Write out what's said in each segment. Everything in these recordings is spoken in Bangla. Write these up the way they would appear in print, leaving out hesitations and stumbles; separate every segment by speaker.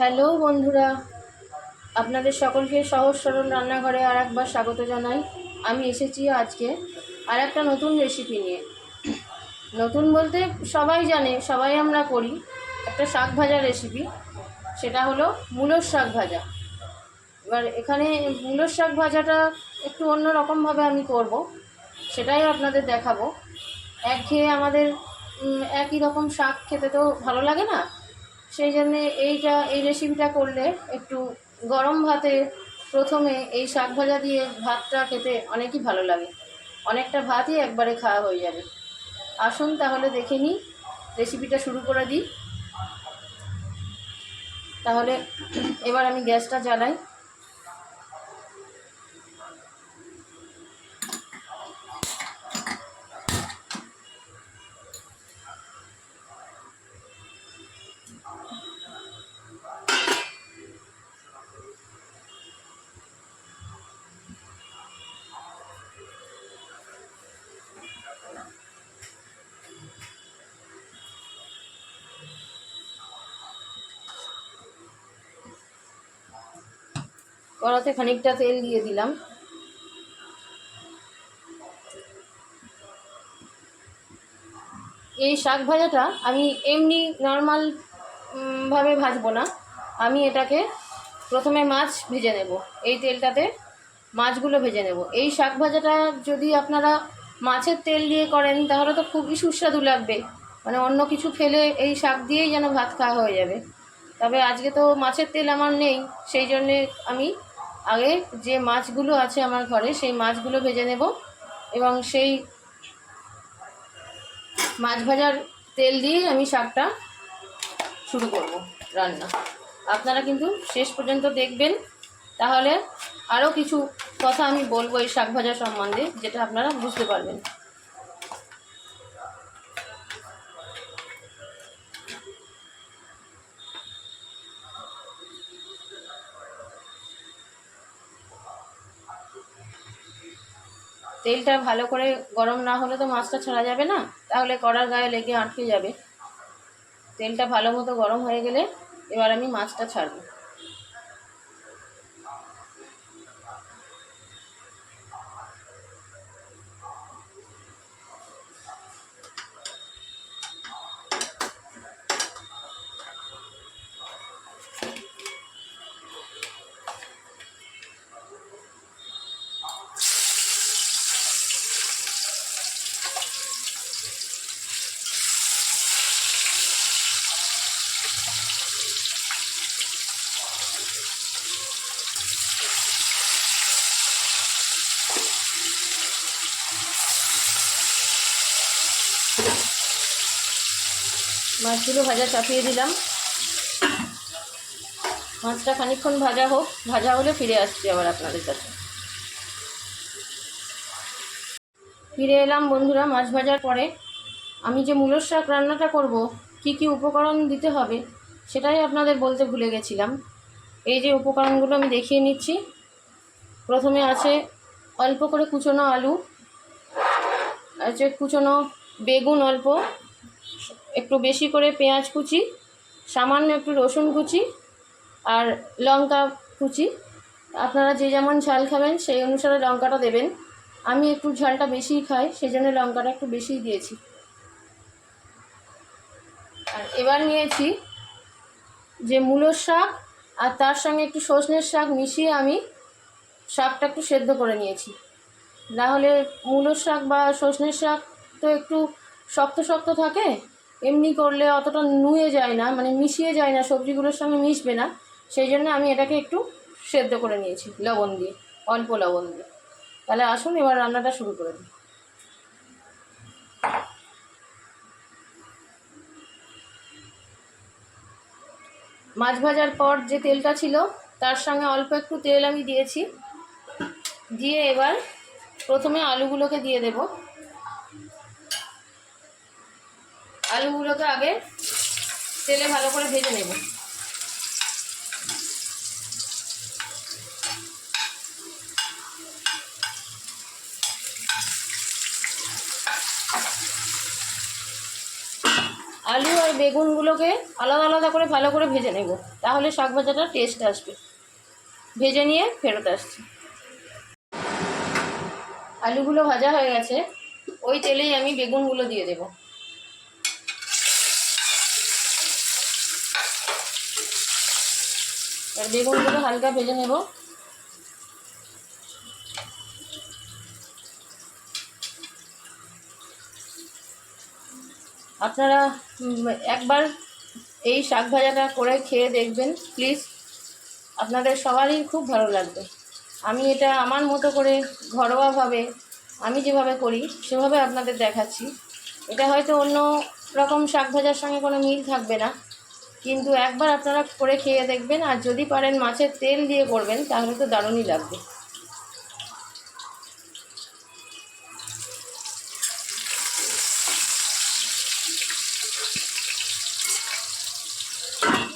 Speaker 1: হ্যালো বন্ধুরা, আপনাদের সকলকে সহজ সরল রান্নাঘরে আর একবার স্বাগত জানাই। আমি এসেছি আজকে আর একটা নতুন রেসিপি নিয়ে। নতুন বলতে সবাই জানে, সবাই আমরা করি, একটা শাক ভাজা রেসিপি। সেটা হলো মূলোর শাক ভাজা। এবার এখানে মূলোর শাক ভাজাটা একটু অন্য রকমভাবে আমি করব, সেটাই আপনাদের দেখাবো। একঘেয়ে আমাদের একই রকম শাক খেতে তো ভালো লাগে না, সেই জন্যে এই রেসিপিটা করলে একটু গরম ভাতে প্রথমে এই শাক ভাজা দিয়ে ভাতটা খেতে অনেকই ভালো লাগে। অনেকটা ভাতই একবারে খাওয়া হয়ে যাবে। আসুন তাহলে দেখে নিই, রেসিপিটা শুরু করে দিই। তাহলে এবার আমি গ্যাসটা জ্বালাই। কড়াতে খানিকটা তেল দিয়ে দিলাম। এই শাক ভাজাটা আমি এমনি নর্মাল ভাবে ভাজবো না, আমি এটাকে প্রথমে মাছ ভেজে নেব। এই তেলটাতে মাছগুলো ভেজে নেব। এই শাক ভাজাটা যদি আপনারা মাছের তেল দিয়ে করেন তাহলে তো খুবই সুস্বাদু লাগবে, মানে অন্য কিছু ফেলে এই শাক দিয়েই যেন ভাত খাওয়া হয়ে যাবে। তবে আজকে তো মাছের তেল আমার নেই, সেই জন্যে আমি আগে যে মাছগুলো আছে আমার ঘরে সেই মাছগুলো ভেজে নেব এবং সেই মাছ ভাজার তেল দিয়েই আমি শাকটা শুরু করব রান্না। আপনারা কিন্তু শেষ পর্যন্ত দেখবেন, তাহলে আরও কিছু কথা আমি বলবো এই শাক ভাজা সম্বন্ধে, যেটা আপনারা বুঝতে পারবেন। তেলটা ভালো করে গরম না হলে তো মাছটা ছাড়া যাবে না, তাহলে কড়ার গায়ে লেগে আটকে যাবে। তেলটা ভালো মতো গরম হয়ে গেলে এবার আমি মাছটা ছাড়ব। মাছগুলো ভাজা চাপিয়ে দিলাম। মাছটা খানিকক্ষণ ভাজা হোক, ভাজা হলে ফিরে আসছি আবার আপনাদের কাছে। ফিরে এলাম বন্ধুরা মাছ ভাজার পরে। আমি যে মূলোর শাক রান্নাটা করব, কি কি উপকরণ দিতে হবে সেটাই আপনাদের বলতে ভুলে গেছিলাম। এই যে উপকরণগুলো আমি দেখিয়ে নিচ্ছি। প্রথমে আছে অল্প করে কুচনো আলু, আছে কুচনো বেগুন অল্প, একটু বেশি করে পেঁয়াজ কুচি, সামান্য একটু রসুন কুচি আর লঙ্কা কুচি। আপনারা যে যেমন ঝাল খাবেন সেই অনুসারে লঙ্কাটা দেবেন। আমি একটু ঝালটা বেশিই খাই, সেই জন্য লঙ্কাটা একটু বেশিই দিয়েছি। আর এবার নিয়েছি যে মূলোর শাক, আর তার সঙ্গে একটু সজনের শাক মিশিয়ে আমি শাকটা একটু সেদ্ধ করে নিয়েছি। নাহলে মূলোর শাক বা সজনের শাক তো একটু শক্ত শক্ত থাকে, এমনি করলে অতটা নুয়ে যায় না, মানে মিশিয়ে যায় না, সবজিগুলোর সঙ্গে মিশবে না। সেই জন্য আমি এটাকে একটু সেদ্ধ করে নিয়েছি লবণ দিয়ে, অল্প লবণ দিয়ে। তাহলে আসুন এবার রান্নাটা শুরু করে দিই। মাছ ভাজার পর যে তেলটা ছিল তার সঙ্গে অল্প একটু তেল আমি দিয়েছি, দিয়ে এবার প্রথমে আলুগুলোকে দিয়ে দেব। আলুগুলোকে আগে তেলে ভালো করে ভেজে নেব। আলু আর বেগুনগুলোকে আলাদা আলাদা করে ভালো করে ভেজে নেব, তাহলে শাক ভাজাটা টেস্ট আসবে। ভেজে নিয়ে ফেরত আসছি। আলুগুলো ভাজা হয়ে গেছে, ওই তেলেই আমি বেগুনগুলো দিয়ে দেব। আর বেগুনগুলো হালকা ভেজে নেব। আপনারা একবার এই শাক ভাজাটা করে খেয়ে দেখবেন প্লিজ, আপনাদের সবারই খুব ভালো লাগবে। আমি এটা আমার মতো করে ঘরোয়াভাবে আমি যেভাবে করি সেভাবে আপনাদের দেখাচ্ছি। এটা হয়তো অন্য রকম শাক ভাজার সঙ্গে কোনো মিল থাকবে না, কিন্তু একবার আপনারা করে খেয়ে দেখবেন। আর যদি পারেন মাছের তেল দিয়ে করবেন তাহলে তো দারুণই লাগবে।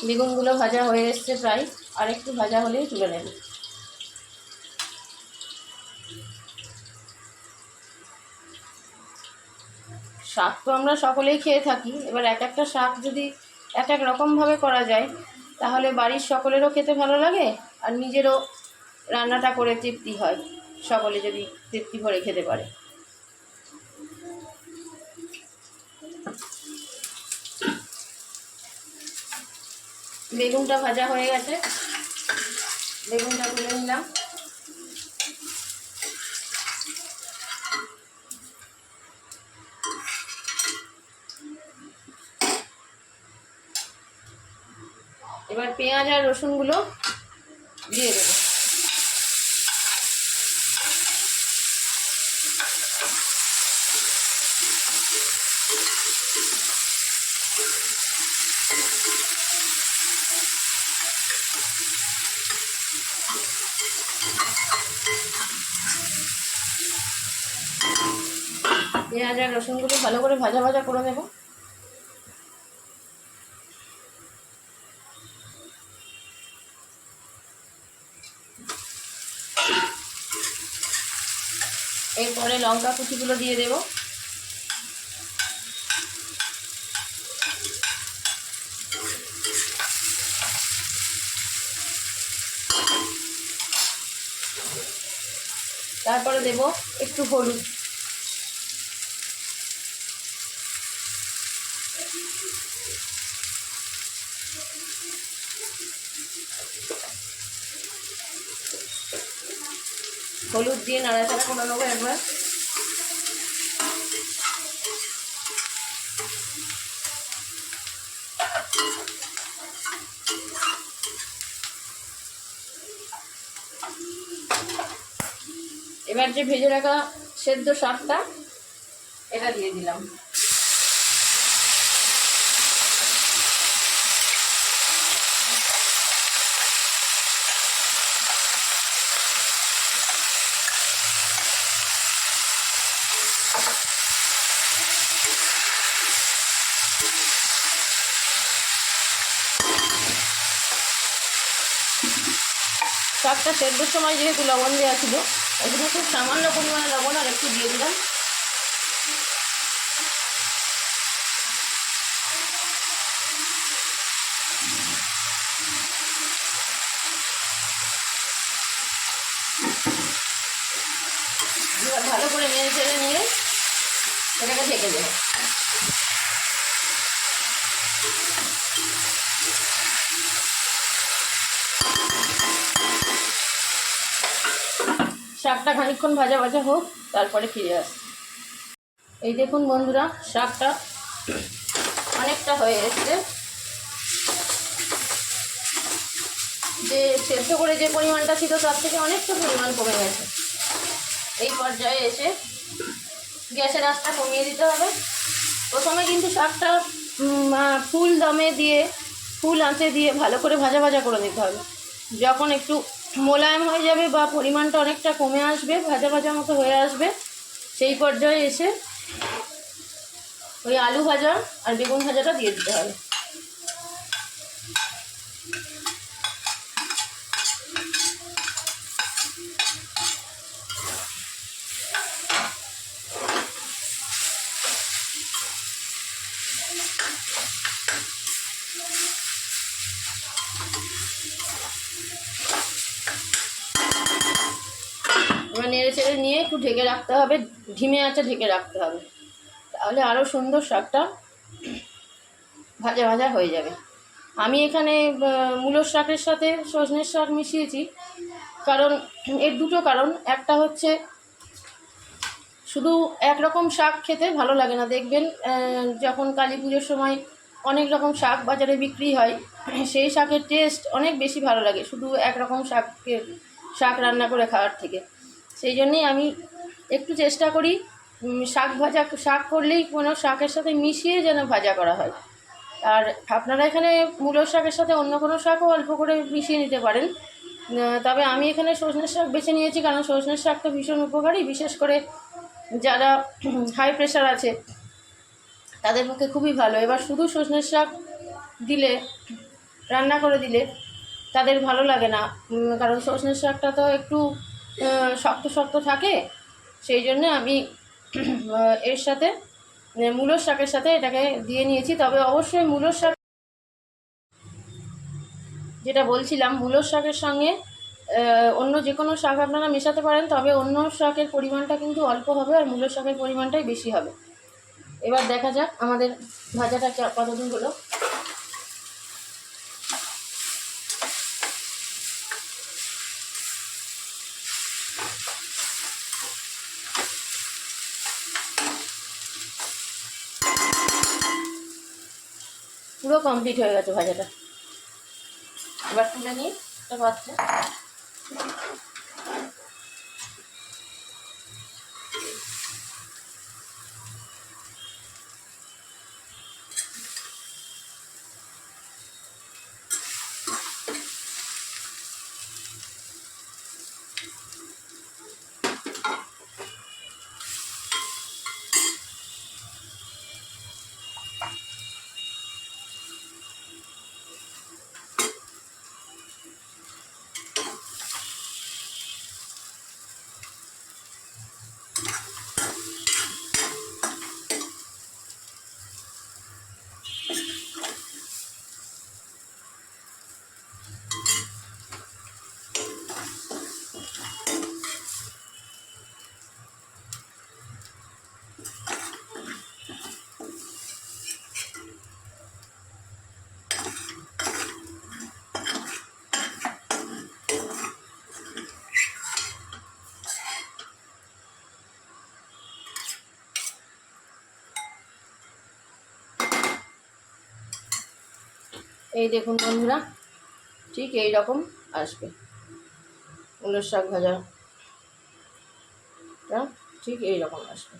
Speaker 1: বেগুনগুলো ভাজা হয়ে এসছে প্রায়, আর একটু ভাজা হলেই তুলে নেব। শাক তো আমরা সকলেই খেয়ে থাকি, এবার এক একটা শাক যদি এক এক রকমভাবে করা যায় তাহলে বাড়ির সকলেরও খেতে ভালো লাগে, আর নিজেরও রান্নাটা করে তৃপ্তি হয়, সকলে যদি তৃপ্তি ভরে খেতে পারে। বেগুনটা ভাজা হয়ে গেছে, বেগুনটা তুলে নিলাম। এবার পেঁয়াজ আর রসুনগুলো দিয়ে দেবো। পেঁয়াজ আর রসুনগুলো ভালো করে ভাজা ভাজা করে নেব। এরপরে লঙ্কা কুচিগুলো দিয়ে দেব। তারপরে দেব একটু হলুদ। হলুদ দিয়ে নাড়াচাড়া করে নেবো একবার। এবার যে ভেজে রাখা সেদ্ধ শাকটা এটা দিয়ে দিলাম। শাকটা সেদ্ধর সময় যেহেতু লবণ দেওয়া ছিল, ওই জন্য খুব সামান্য পরিমাণে লবণ আর একটু দিয়ে দিলাম। ভালো করে নেড়ে চেড়ে নিয়ে এটাকে ঢেকে দেবো। শাকটা খানিকক্ষণ ভাজা ভাজা হোক, তারপরে ফিরে আসি। এই দেখুন বন্ধুরা, শাকটা অনেকটা হয়ে এসছে। যে সেদ্ধ করে যে পরিমাণটা ছিল তার থেকে অনেকটা পরিমাণ কমে গেছে। এই পর্যায়ে এসে গ্যাসের আঁচটা কমিয়ে দিতে হবে। প্রথমে কিন্তু শাকটা ফুল দমে দিয়ে, ফুল আঁচে দিয়ে ভালো করে ভাজা ভাজা করে নিতে হবে। যখন একটু মোলায়েম হয়ে যাবে বা পরিমাণটা অনেকটা কমে আসবে, ভাজা ভাজা মতো হয়ে আসবে, সেই পর্যায়ে এসে ওই আলু ভাজা আর বেগুন ভাজাটা দিয়ে দিতে হবে। এবার নেড়ে চেড়ে নিয়ে একটু ঢেকে রাখতে হবে, ধিমে আঁচে ঢেকে রাখতে হবে, তাহলে আরও সুন্দর শাকটা ভাজা ভাজা হয়ে যাবে। আমি এখানে মূলোর শাকের সাথে সজনের শাক মিশিয়েছি, কারণ এর দুটো কারণ। একটা হচ্ছে শুধু একরকম শাক খেতে ভালো লাগে না, দেখবেন যখন কালী পুজোর সময় অনেক রকম শাক বাজারে বিক্রি হয়, সেই শাকের টেস্ট অনেক বেশি ভালো লাগে শুধু একরকম শাক রান্না করে খাওয়ার থেকে। সেই জন্যেই আমি একটু চেষ্টা করি শাক করলেই কোনো শাকের সাথে মিশিয়ে যেন ভাজা করা হয়। আর আপনারা এখানে মূলোর শাকের সাথে অন্য কোনো শাকও অল্প করে মিশিয়ে নিতে পারেন, তবে আমি এখানে সজনের শাক বেছে নিয়েছি, কারণ সজনের শাকটা ভীষণ উপকারী, বিশেষ করে যারা হাই প্রেশার আছে তাদের পক্ষে খুবই ভালো। এবার শুধু সজনের শাক দিলে, রান্না করে দিলে তাদের ভালো লাগে না, কারণ সজনের শাকটা তো একটু শক্ত শক্ত থাকে। সেই জন্য আমি এর সাথে মূলোর শাকের সাথে এটাকে দিয়ে নিয়েছি। তবে অবশ্যই মূলোর শাক, যেটা বলছিলাম, মূলোর শাকের সঙ্গে অন্য যে কোনো শাক আপনারা মেশাতে পারেন, তবে অন্য শাকের পরিমাণটা কিন্তু অল্প হবে আর মূলোর শাকের পরিমাণটাই বেশি হবে। এবার দেখা যাক আমাদের ভাজাটা কতদিন হলো। পুরো কমপ্লিট হয়ে গেছে ভাজাটা। এবার তুলে নিই একটা পাত্রে। এই দেখুন বন্ধুরা, ঠিক এই রকম আসবে মূলোর শাক ভাজাটা, ঠিক এই রকম আসবে।